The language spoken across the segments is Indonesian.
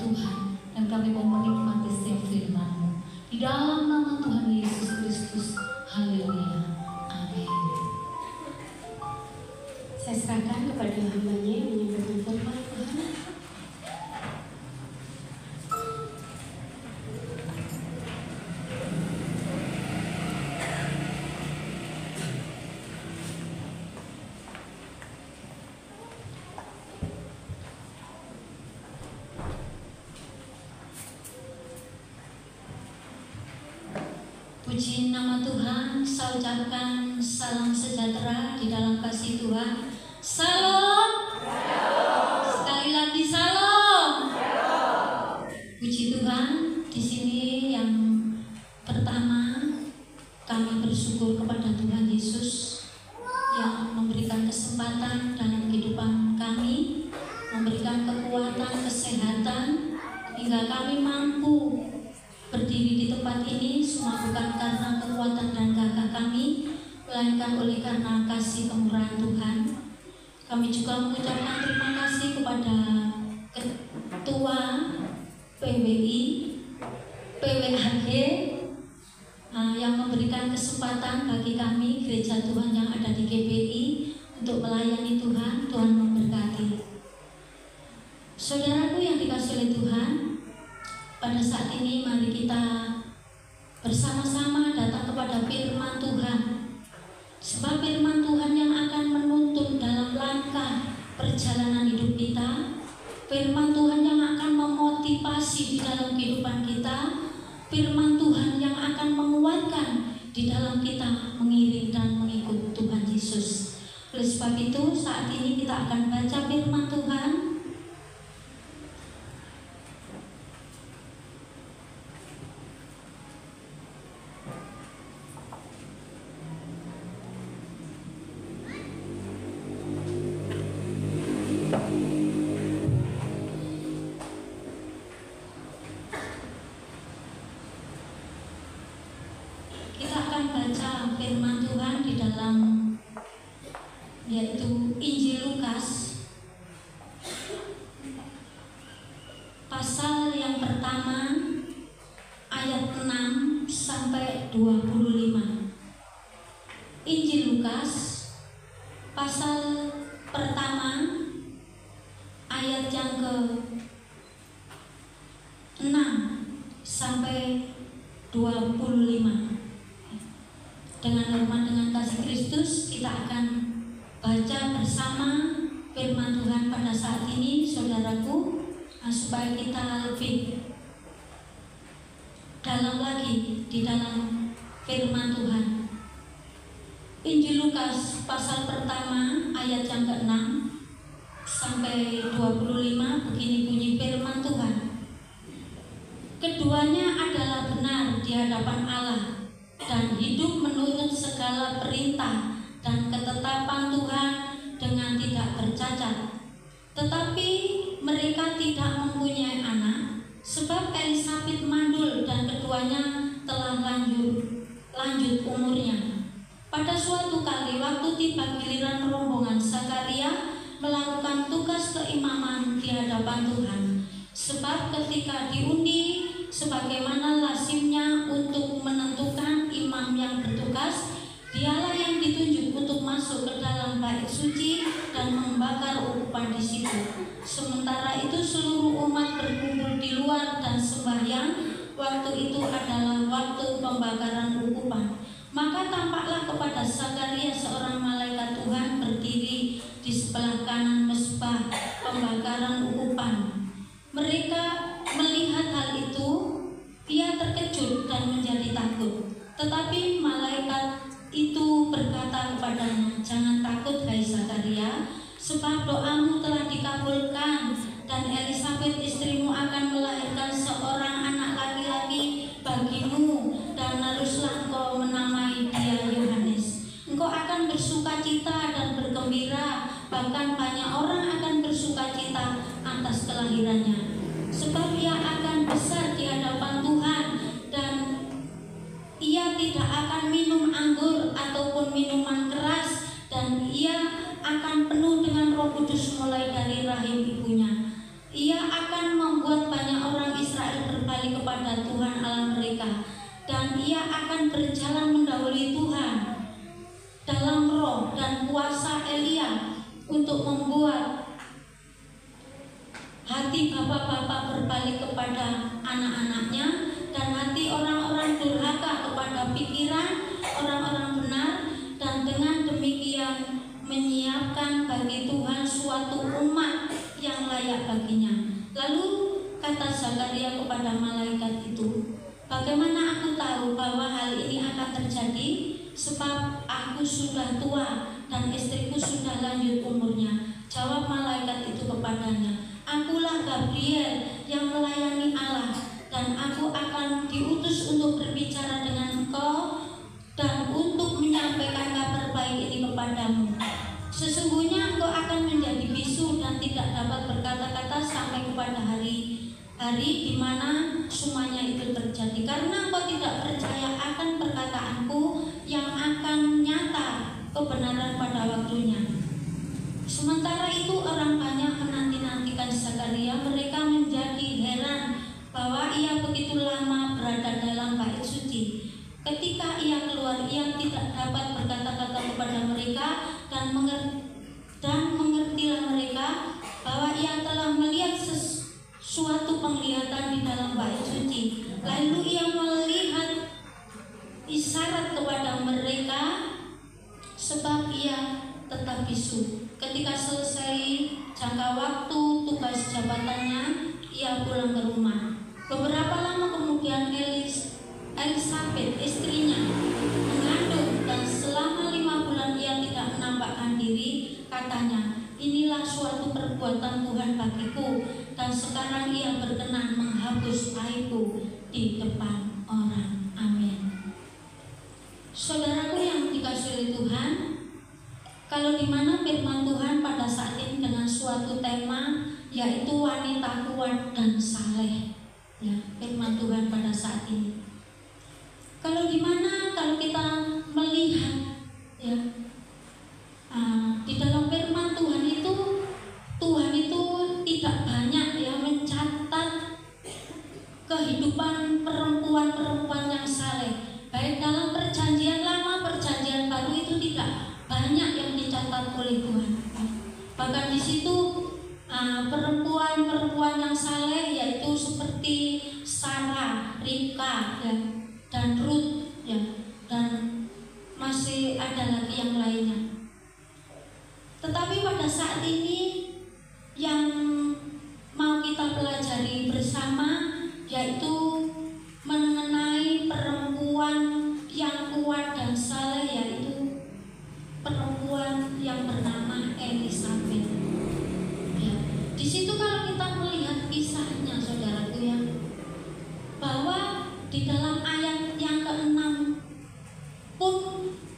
Tuhan, dan kami mau menikmati setiap firman-Mu. Di dalam nama Tuhan Yesus Kristus, haleluya, amin. Saya serahkan kepada hamba-Nya yang menyampaikan firman Tuhan. Puji nama Tuhan, saya ucapkan salam sejahtera di dalam kasih Tuhan. Salam. Sekali lagi salam. Puji Tuhan, di sini yang pertama kami bersyukur kepada Tuhan Yesus yang memberikan kesempatan dalam kehidupan kami, memberikan kekuatan, kesehatan, hingga kami mampu berdiri di tempat ini. Semua bukan karena kekuatan dan gagah kami, melainkan oleh karena kasih kemurahan Tuhan. Kami juga mengucapkan terima kasih kepada Ketua PWI, PWHG yang memberikan kesempatan bagi kami Gereja Tuhan yang ada di GBI untuk melayani Tuhan. Tuhan memberkati. Saudaraku yang dikasihi oleh Tuhan, pada saat ini mari kita bersama-sama datang kepada firman Tuhan. Sebab firman Tuhan yang akan menuntun dalam langkah perjalanan hidup kita. Firman Tuhan yang akan memotivasi di dalam kehidupan kita. Firman Tuhan yang akan menguatkan di dalam kita mengiring dan mengikut Tuhan Yesus. Oleh sebab itu saat ini kita akan baca firman Tuhan. Firman Tuhan di dalam yaitu Injil Lukas pasal yang pertama ayat 6 sampai 25. Injil Lukas pasal pertama ayat yang ke 6 sampai 25. Dengan hormat dengan kasih Kristus kita akan baca bersama firman Tuhan pada saat ini, saudaraku, supaya kita lebih dalam lagi di dalam firman Tuhan. Injil Lukas pasal pertama ayat yang ke-6 sampai 25, begini bunyi firman Tuhan. Keduanya adalah benar di hadapan Allah dan hidup menurut segala perintah dan ketetapan Tuhan dengan tidak bercacat. Tetapi mereka tidak mempunyai anak, sebab Elisabet mandul dan keduanya telah lanjut umurnya. Pada suatu kali waktu tiba giliran rombongan Zakaria melakukan tugas keimaman di hadapan Tuhan. Sebab ketika diundi sebagaimana lazimnya untuk menentukan imam yang bertugas, dialah yang ditunjuk untuk masuk ke dalam bait suci dan membakar ukupan di situ. Sementara itu seluruh umat berkumpul di luar dan sembahyang. Waktu itu adalah waktu pembakaran ukupan. Maka tampaklah kepada Zakaria seorang malaikat Tuhan berdiri di sebelah kanan mezbah pembakaran ukupan. Mereka melihat hal itu, ia terkejut dan menjadi takut. Tetapi malaikat itu berkata kepadanya, "Jangan takut, hai Zakaria, sebab doamu telah dikabulkan, dan Elisabet istrimu akan melahirkan seorang anak laki-laki bagimu, dan haruslah engkau menamai dia Yohanes. Engkau akan bersukacita dan bergembira, bahkan banyak orang akan bersukacita atas kelahirannya. Sebab mereka, dan ia akan berjalan mendahului Tuhan dalam roh dan kuasa Elia untuk membuat hati bapak-bapak berbalik kepada anak-anaknya dan hati orang-orang durhaka kepada pikiran orang-orang benar, dan dengan demikian menyiapkan bagi Tuhan suatu umat yang layak baginya. Lalu kata Zakaria kepada malaikat itu, bagaimana aku tahu bahwa hal ini akan terjadi? Sebab aku sudah tua dan istriku sudah lanjut umurnya. Jawab malaikat itu kepadanya, akulah Gabriel yang melayani Allah, dan aku akan diutus untuk berbicara dengan engkau dan untuk menyampaikan kabar baik ini kepadamu. Sesungguhnya engkau akan menjadi bisu dan tidak dapat berkata-kata sampai kepada hari di mana semuanya itu terjadi, karena engkau tidak percaya akan perkataanku yang akan nyata kebenaran pada waktunya. Sementara itu orang banyak menanti-nantikan Zakaria. Mereka menjadi heran bahwa ia begitu lama berada dalam bait suci. Ketika ia keluar, ia tidak dapat berkata-kata kepada mereka, dan mengertilah mereka bahwa ia telah melihat suatu penglihatan di dalam bait suci. Lalu ia melihat isyarat kepada mereka, sebab ia tetap bisu. Ketika selesai jangka waktu tugas jabatannya, ia pulang ke rumah. Beberapa lama kemudian Elisabeth istrinya mengandung, dan selama 5 bulan ia tidak menampakkan diri. Katanya, inilah suatu perbuatan Tuhan bagiku, dan sekarang ia berkenan menghapus aibku di depan orang. Amin. Saudaraku yang dikasihi oleh Tuhan, kalau di mana firman Tuhan pada saat ini dengan suatu tema, yaitu wanita kuat dan saleh. Ya, firman Tuhan pada saat ini. Kalau di mana kalau kita melihat, ya, di dalam firman Tuhan itu tidak banyak ya mencatat kehidupan perempuan-perempuan yang saleh. Baik dalam perjanjian lama, perjanjian baru itu tidak banyak yang dicatat oleh Tuhan. Bahkan di situ perempuan-perempuan yang saleh yaitu seperti Sarah, Ribka, ya, dan Ruth, ya, dan masih ada lagi yang lainnya. Tetapi pada saat ini yang mau kita pelajari bersama yaitu mengenai perempuan yang kuat dan saleh, yaitu perempuan yang bernama Elisabeth. Ya, di situ kalau kita melihat kisahnya, saudaraku, ya, bahwa di dalam ayat yang ke-6 pun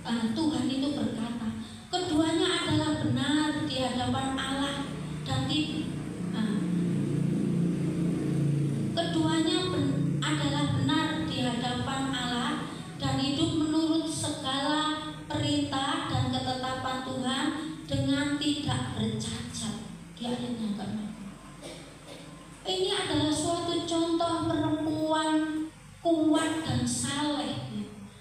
Tuhan itu berkata, keduanya adalah benar di hadapan Allah dan keduanya adalah benar di hadapan Allah dan hidup menurut segala perintah dan ketetapan Tuhan dengan tidak bercacat. Di ayat yang ke-6 ini adalah suatu contoh perempuan kuat dan saleh.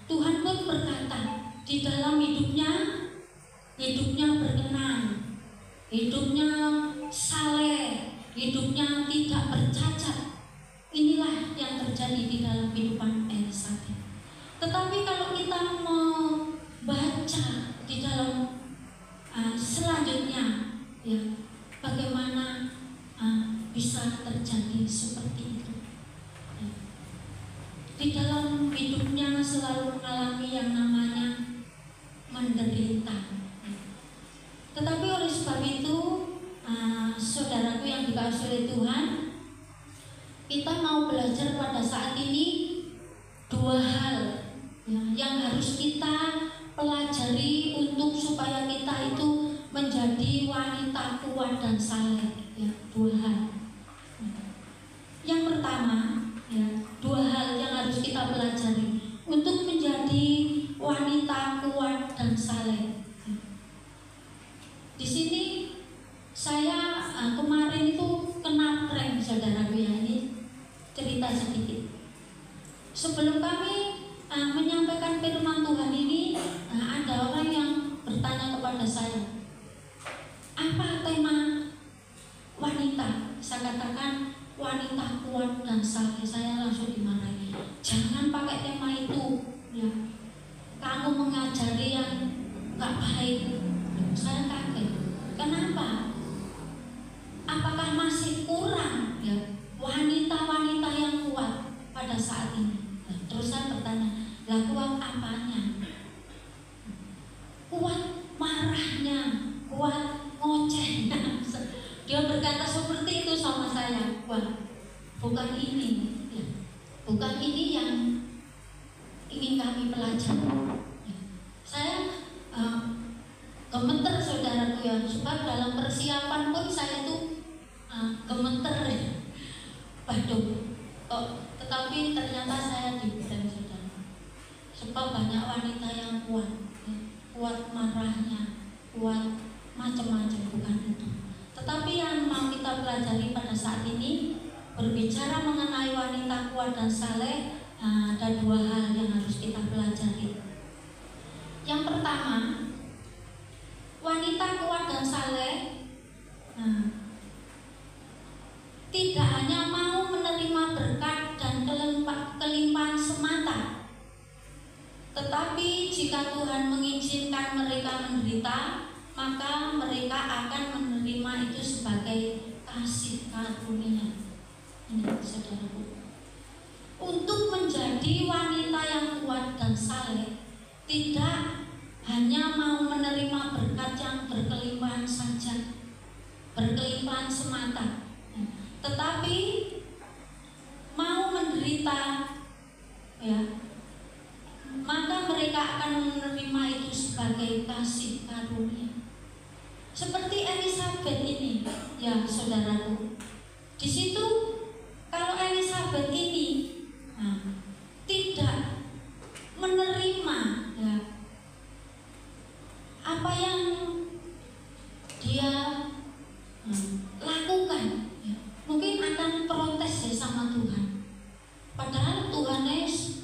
Tuhan pun berkata di dalam hidupnya berkenan, hidupnya saleh, hidupnya tidak bercacat. Inilah yang terjadi di dalam kehidupan Elisabeth. Tetapi kalau kita membaca di dalam selanjutnya, ya, bagaimana bisa terjadi seperti itu. Ya. Di dalam hidupnya selalu mengalami yang namanya menderita. Tetapi oleh sebab itu, saudaraku yang dikasihi oleh Tuhan, kita mau belajar pada saat ini 2 hal, ya, yang harus kita pelajari untuk supaya kita itu menjadi wanita kuat dan saleh. Ya, 2 hal. Yang pertama, ya, 2 hal yang harus kita pelajari untuk menjadi wanita kuat dan saleh. Di sini saya kemarin itu kena prank, saudaraku, ya, ini cerita sedikit. Sebelum kami menyampaikan firman Tuhan ini, ada orang yang bertanya kepada saya, apa tema wanita? Saya katakan wanita kuat dan saleh. Saya langsung dimarahi. Jangan pakai tema itu, ya. Kamu mengajari yang nggak baik. Saya kaget. Kenapa? Apakah masih kurang, ya, wanita-wanita yang kuat pada saat ini? Terus saya bertanya, lah kuat apanya? Kuat marahnya, kuat ngocehnya. Dia berkata seperti itu sama saya. Wah, bukan ini, ya. Bukan ini yang ingin kami pelajari. Ya. Saya gemeter saudaraku ya, sebab dalam persiapan pun saya itu gemeter. Waduh, tetapi ternyata saya diberikan saudara. Sebab banyak wanita yang kuat, ya. Kuat marahnya, kuat macam-macam, bukan itu. Tetapi yang mau kita pelajari pada saat ini, berbicara mengenai wanita kuat dan saleh, ada dua hal yang harus kita pelajari. Yang pertama, wanita kuat dan saleh tidak hanya mau menerima berkat dan kelimpahan semata, tetapi jika Tuhan mengizinkan mereka menderita, maka mereka akan menerima itu sebagai kasih karunia. Ini saudaraku, untuk menjadi wanita yang kuat dan saleh, tidak hanya mau menerima berkat yang berkelimpahan saja, berkelimpahan semata, tetapi mau menderita, ya, maka mereka akan menerima itu sebagai kasih karunia. Seperti Elizabeth ini, ya saudaraku. Di situ kalau Elizabeth ini tidak menerima, ya, apa yang dia lakukan, ya, mungkin akan protes ya sama Tuhan. Padahal Tuhan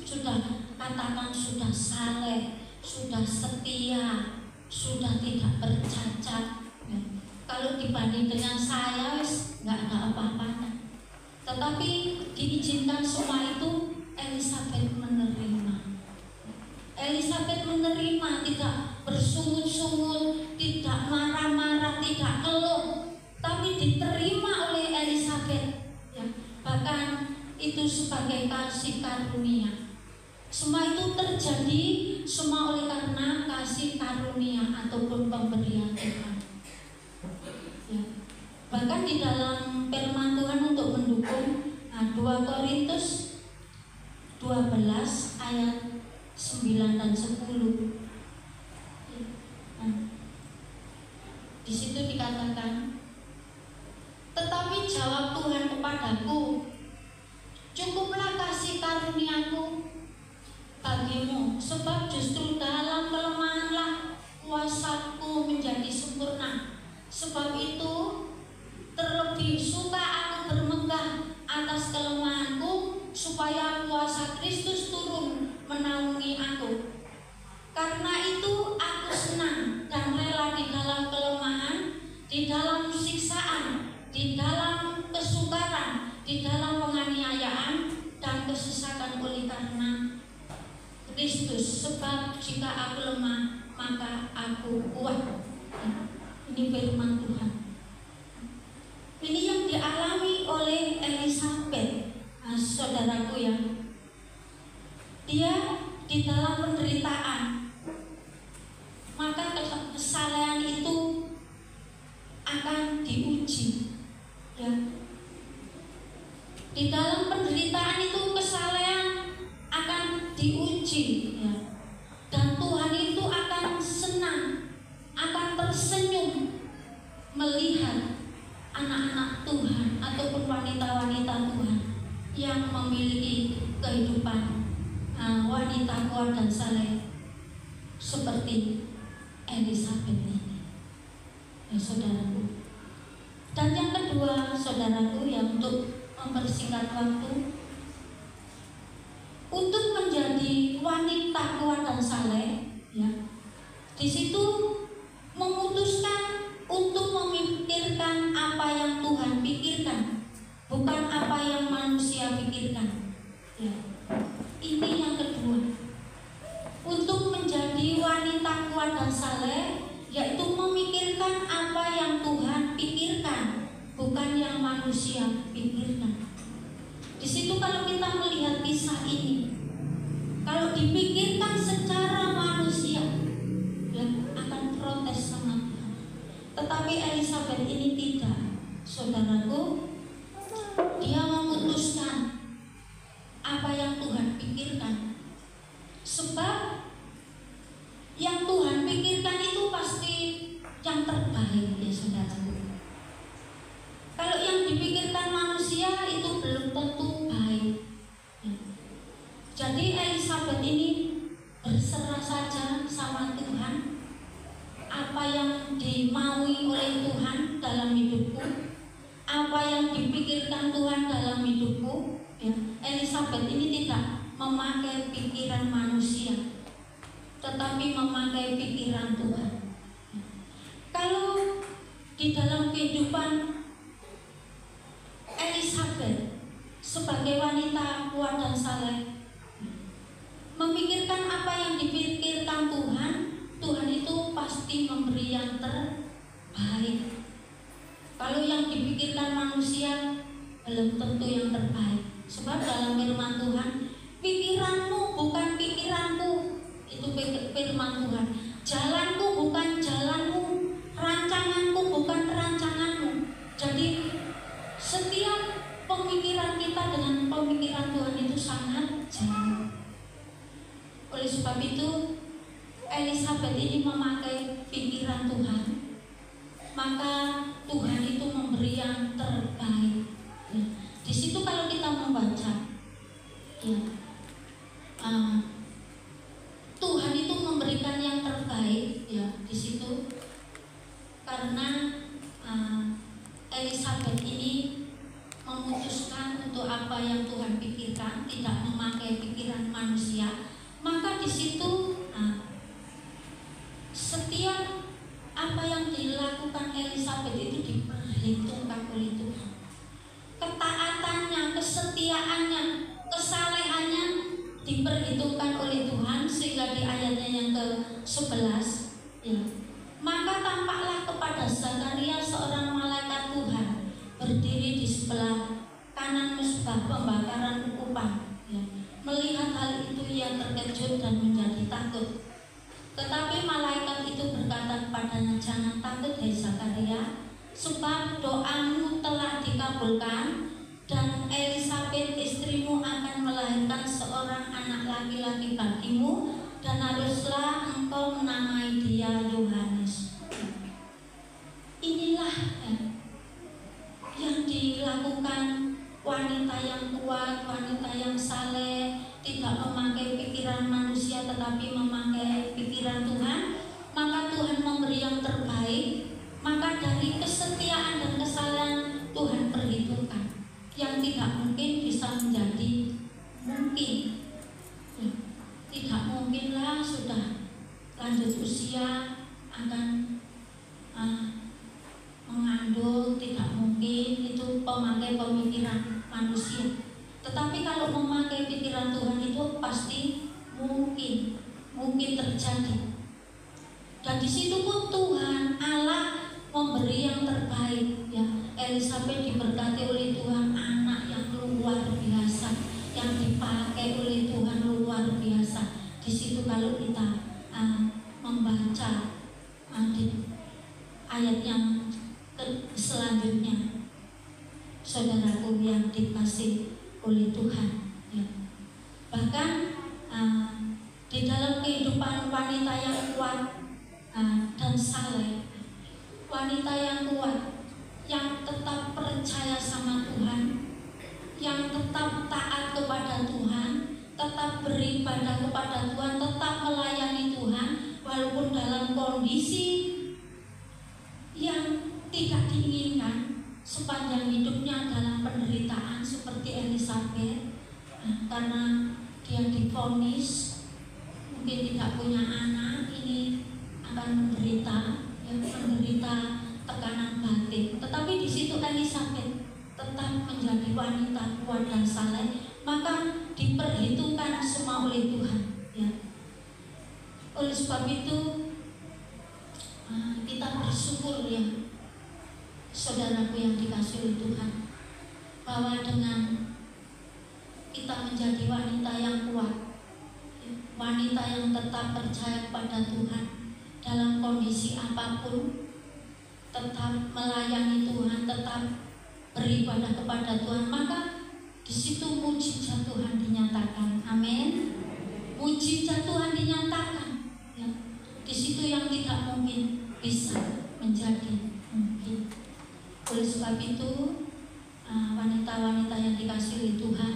sudah katakan sudah saleh, sudah setia, sudah tidak bercacat. Ya. Kalau dibanding dengan saya, nggak ada apa-apanya. Tetapi diizinkan semua itu, Elizabeth menerima. Elizabeth menerima, tidak bersungut-sungut, tidak marah-marah, tidak keluh, tapi diterima oleh Elizabeth. Ya. Bahkan itu sebagai kasih karunia. Semua itu terjadi semua oleh karena kasih karunia ataupun pemberian Tuhan. Ya. Bahkan di dalam firman Tuhan untuk mendukung 2 Korintus 12 ayat 9 dan 10. Di situ dikatakan, tetapi jawab Tuhan kepadaku, cukuplah kasih karuniaku bagimu, sebab justru dalam kelemahanlah kuasaku menjadi sempurna. Sebab itu terlebih suka aku bermegah atas kelemahanku, supaya kuasa Kristus turun menaungi aku. Karena itu aku senang dan rela di dalam kelemahan, di dalam siksaan, di dalam kesukaran, di dalam penganiayaan dan kesesakan oleh karena Kristus. Sebab jika aku lemah, maka aku kuat. Ini firman Tuhan. Ini yang dialami oleh Elizabeth, saudaraku ya. Dia di dalam penderitaan, maka kesalehan itu akan diuji, ya. Di dalam penderitaan itu kesalehan akan diuji, ya. Dan Tuhan itu akan senang, akan tersenyum melihat anak-anak Tuhan ataupun wanita-wanita Tuhan yang memiliki kehidupan wanita kuat dan saleh seperti Elizabeth ini, ya saudaraku. Dan yang kedua, saudaraku, yang untuk mempersingkat waktu, untuk menjadi wanita kuat dan saleh, ya, di situ memutuskan untuk memikirkan apa yang Tuhan pikirkan, bukan apa yang manusia pikirkan. Ya. Ini yang kedua, untuk menjadi wanita kuat dan saleh, yaitu memikirkan apa yang Tuhan pikirkan, bukan yang manusia pikirkan. Di situ kalau kita melihat kisah ini, kalau dipikirkan secara manusia, ya, akan protes sama Tuhan. Tetapi Elisabeth ini tidak, saudaraku. Dia memutuskan apa yang Tuhan pikirkan. Sebab yang Tuhan pikirkan itu pasti yang terbaik, ya saudaraku. Kalau yang dipikirkan manusia itu belum tentu baik. Ya. Jadi Elisabeth ini berserah saja sama Tuhan. Apa yang dimaui oleh Tuhan dalam hidupku, apa yang dipikirkan Tuhan dalam hidupku, ya. Elisabeth ini tidak memakai pikiran manusia, tetapi memakai pikiran Tuhan. Kalau di dalam kehidupan Elisabeth sebagai wanita kuat dan saleh, memikirkan apa yang dipikirkan Tuhan, Tuhan itu pasti memberi yang terbaik. Kalau yang dipikirkan manusia belum tentu yang terbaik. Sebab dalam firman Tuhan, pikiranmu bukan pikiranku, itu firman Tuhan. Jalanku bukan jalanmu, rancanganku bukan rancanganmu. Jadi setiap pemikiran kita dengan pemikiran Tuhan itu sangat jauh. Oleh sebab itu Elisabeth ini memakai pikiran Tuhan, maka Tuhan itu memberi yang terbaik. Ya. Di situ kalau kita membaca, ya, Tuhan itu memberikan yang terbaik, ya, di situ karena Elisabeth ini memutuskan untuk apa yang Tuhan pikirkan, tidak memakai pikiran manusia. Maka di situ setiap apa yang dilakukan Elisabeth itu diperhitungkan oleh Tuhan. Ketaatannya, kesetiaannya, kesalehannya diperhitungkan oleh Tuhan, sehingga di ayatnya yang ke-11, ya, maka tampaklah kepada Zakaria seorang malaikat Tuhan berdiri di sebelah kanan mezbah pembakaran ukupan. Ya. Melihat hal itu ia terkejut dan menjadi takut. Tetapi malaikat itu berkata kepadanya, jangan takut hai Zakaria, sebab doamu telah dikabulkan, dan Elisabeth istrimu akan melahirkan seorang anak laki-laki bagimu, dan haruslah engkau menamai dia Yohanes. Inilah yang dilakukan wanita yang kuat, wanita yang saleh, tidak memakai pikiran manusia tetapi memakai pikiran Tuhan. Maka Tuhan memberi yang terbaik. Maka dari kesetiaan dan kesalehan Tuhan perhitungkan. Yang tidak mungkin bisa menjadi mungkin. Ya, tidak mungkinlah sudah lanjut usia akan mengandung, tidak mungkin, itu pemakai pemikiran manusia. Tetapi kalau memakai pikiran Tuhan itu pasti mungkin terjadi. Dan di situ pun Tuhan Allah memberi yang terbaik. Ya, Elisabeth diberkati oleh Tuhan anak yang luar biasa, yang dipakai oleh Tuhan luar biasa. Di situ kalau kita membaca di ayat yang selanjutnya, saudaraku yang dikasih oleh Tuhan, ya. Bahkan di dalam kehidupan wanita yang kuat dan saleh, wanita yang kuat, yang tetap percaya sama Tuhan, yang tetap taat kepada Tuhan, tetap beribadah kepada Tuhan, tetap melayani Tuhan, walaupun dalam kondisi yang tidak diinginkan sepanjang hidupnya dalam penderitaan seperti Elisabeth, karena dia divonis mungkin tidak punya anak, ini akan menderita, menderita tekanan batin. Tetapi di situ Elisabeth tetap menjadi wanita kuat dan saleh, maka diperhitungkan semua oleh Tuhan. Ya. Oleh sebab itu kita bersyukur ya, saudaraku yang dikasihi oleh Tuhan, bahwa dengan kita menjadi wanita yang kuat, wanita yang tetap percaya kepada Tuhan dalam kondisi apapun, tetap melayani Tuhan, tetap beribadah kepada Tuhan, maka di situ mujizat Tuhan dinyatakan. Amin. Mujizat Tuhan dinyatakan. Ya. Di situ yang tidak mungkin bisa menjadi mungkin. Oleh sebab itu, wanita-wanita yang dikasihi oleh Tuhan,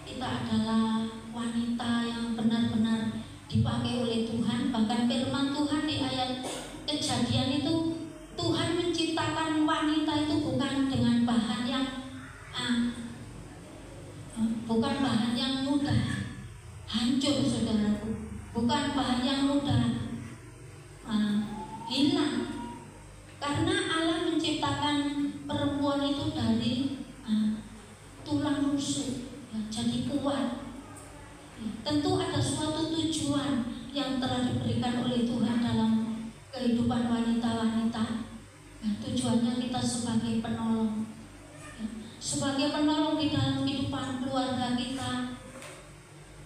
kita adalah wanita yang benar-benar dipakai oleh Tuhan. Bahkan firman Tuhan di ayat Kejadian itu, Tuhan menciptakan wanita itu bukan dengan bahan yang mudah, hancur saudaraku, bukan bahan yang mudah hilang, karena Allah menciptakan perempuan itu dari tulang rusuk, ya, jadi kuat. Ya, tentu ada suatu tujuan yang telah diberikan oleh Tuhan dalam kehidupan wanita-wanita. Nah, tujuannya kita sebagai penolong, ya, sebagai penolong di dalam kehidupan keluarga kita,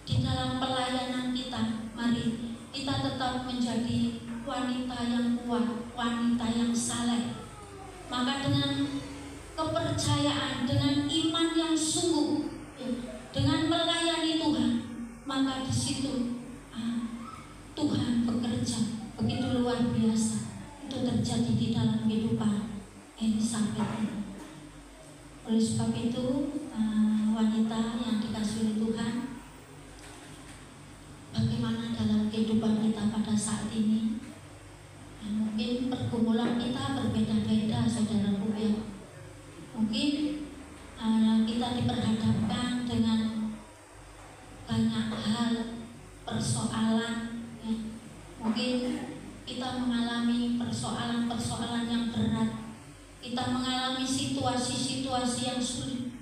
di dalam pelayanan kita. Mari kita tetap menjadi wanita yang kuat, wanita yang saleh. Maka dengan kepercayaan, dengan iman yang sungguh, ya, dengan melayani Tuhan, maka di situ Tuhan bekerja begitu luar biasa. Itu terjadi di dalam kehidupan Elisabeth ini. Oleh sebab itu, wanita yang dikasihi oleh Tuhan, bagaimana dalam kehidupan kita pada saat ini? Mungkin pergumulan kita berbeda-beda, saudaraku ya. Mungkin kita diperhadapkan dengan banyak hal, persoalan ya. Mungkin kita mengalami persoalan-persoalan yang berat, kita mengalami situasi-situasi yang sulit.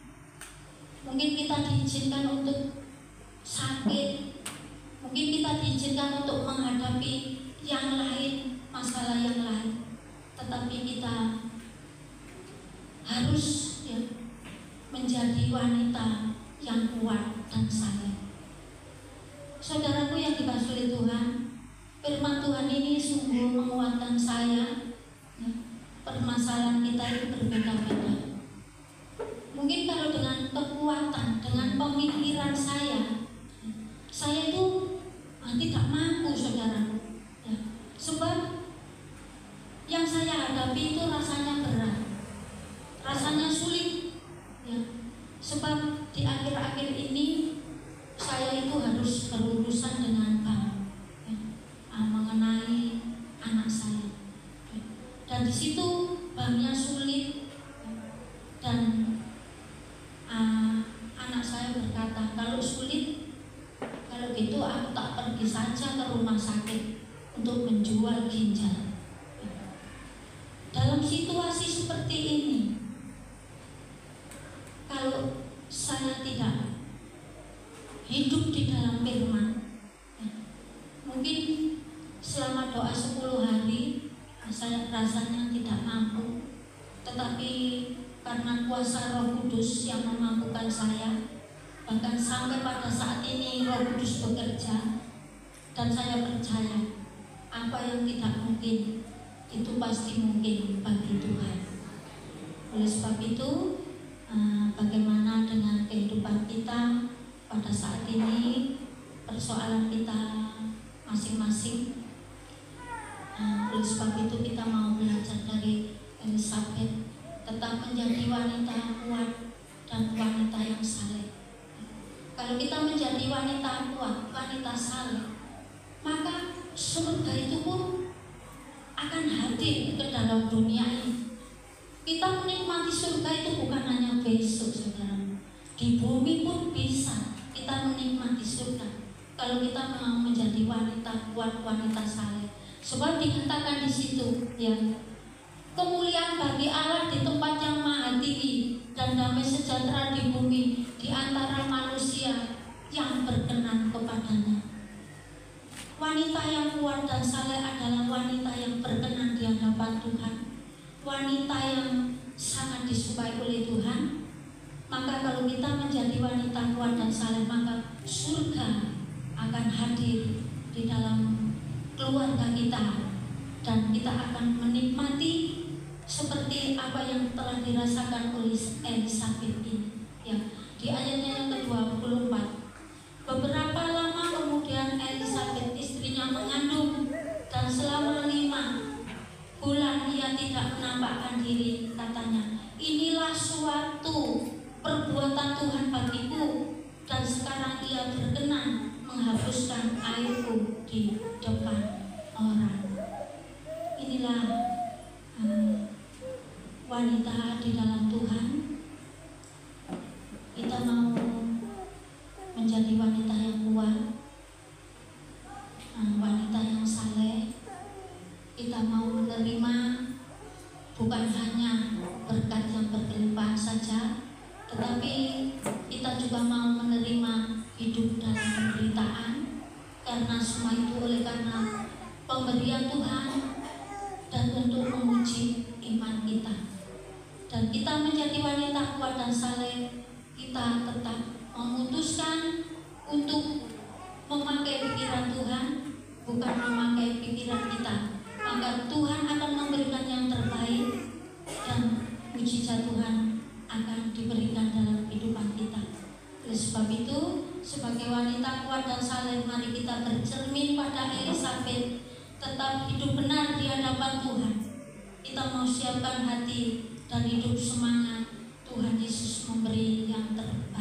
Mungkin kita diizinkan untuk sakit, mungkin kita diizinkan untuk menghadapi yang lain, masalah yang lain. Tetapi kita harus ya, menjadi wanita yang kuat dan saleh. Saudaraku yang dikasihi Tuhan, firman Tuhan ini sungguh menguatkan saya. Ya, permasalahan kita itu berbeda-beda. Mungkin kalau dengan kekuatan, dengan pemikiran saya itu tidak mampu, saudaraku. Ya, sebab yang saya hadapi itu rasanya berat, rasanya sulit. Ya, sebab di akhir-akhir ini saya itu harus berurusan dengan bank, ya, mengenai anak saya. Ya, dan di situ banknya sulit, ya, dan anak saya berkata, kalau sulit, kalau gitu aku tak pergi saja ke rumah sakit untuk menjual ginjal. Ya. Dalam situasi seperti ini, kalau saya tidak hidup di dalam firman, ya, mungkin selama doa 10 hari saya rasanya tidak mampu. Tetapi karena kuasa Roh Kudus yang memampukan saya, bahkan sampai pada saat ini Roh Kudus bekerja, dan saya percaya apa yang tidak mungkin itu pasti mungkin bagi Tuhan. Oleh sebab itu, bagaimana dengan kehidupan kita pada saat ini, persoalan kita masing-masing. Oleh sebab itu kita mau belajar dari Elisabeth, tetap menjadi wanita kuat dan wanita yang saleh. Kalau kita menjadi wanita kuat, wanita saleh, maka surga itu pun akan hadir ke dalam dunia ini. Kita menikmati surga itu bukan hanya besok, saudara. Di bumi pun bisa kita menikmati surga kalau kita mau menjadi wanita kuat, wanita saleh. Sebab dikatakan di situ, ya, kemuliaan bagi Allah di tempat yang maha tinggi dan damai sejahtera di bumi di antara manusia yang berkenan kepadanya. Wanita yang kuat dan saleh adalah wanita yang berkenan di hadapan Tuhan, wanita yang sangat disukai oleh Tuhan. Maka kalau kita menjadi wanita kuat dan saleh, maka surga akan hadir di dalam keluarga kita, dan kita akan menikmati seperti apa yang telah dirasakan oleh Elisabeth ini. Ya, di ayatnya yang ke-24, beberapa lama kemudian Elisabeth istrinya mengandung, dan selama 5 bulan ia tidak menampakkan diri. Katanya, inilah suatu perbuatan Tuhan bagiku, dan sekarang ia berkenan menghapuskan airku di depan orang. Inilah wanita di dalam Tuhan. Kita mau menjadi wanita yang kuat, wanita yang saleh. Kita mau menerima bukan hanya berkat yang berkelimpahan saja, tetapi kita juga mau menerima hidup dalam penderitaan, karena semua itu oleh karena pemberian Tuhan dan untuk menguji iman kita. Dan kita menjadi wanita kuat dan saleh, kita tetap memutuskan untuk memakai pikiran Tuhan, bukan memakai pikiran kita. Maka Tuhan akan memberikan yang terbaik, dan mujizat Tuhan akan diberikan dalam kehidupan kita. Oleh sebab itu, sebagai wanita kuat dan saleh, mari kita bercermin pada Elisabeth, tetap hidup benar di hadapan Tuhan. Kita mau siapkan hati dan hidup semangat. Tuhan Yesus memberi yang terbaik.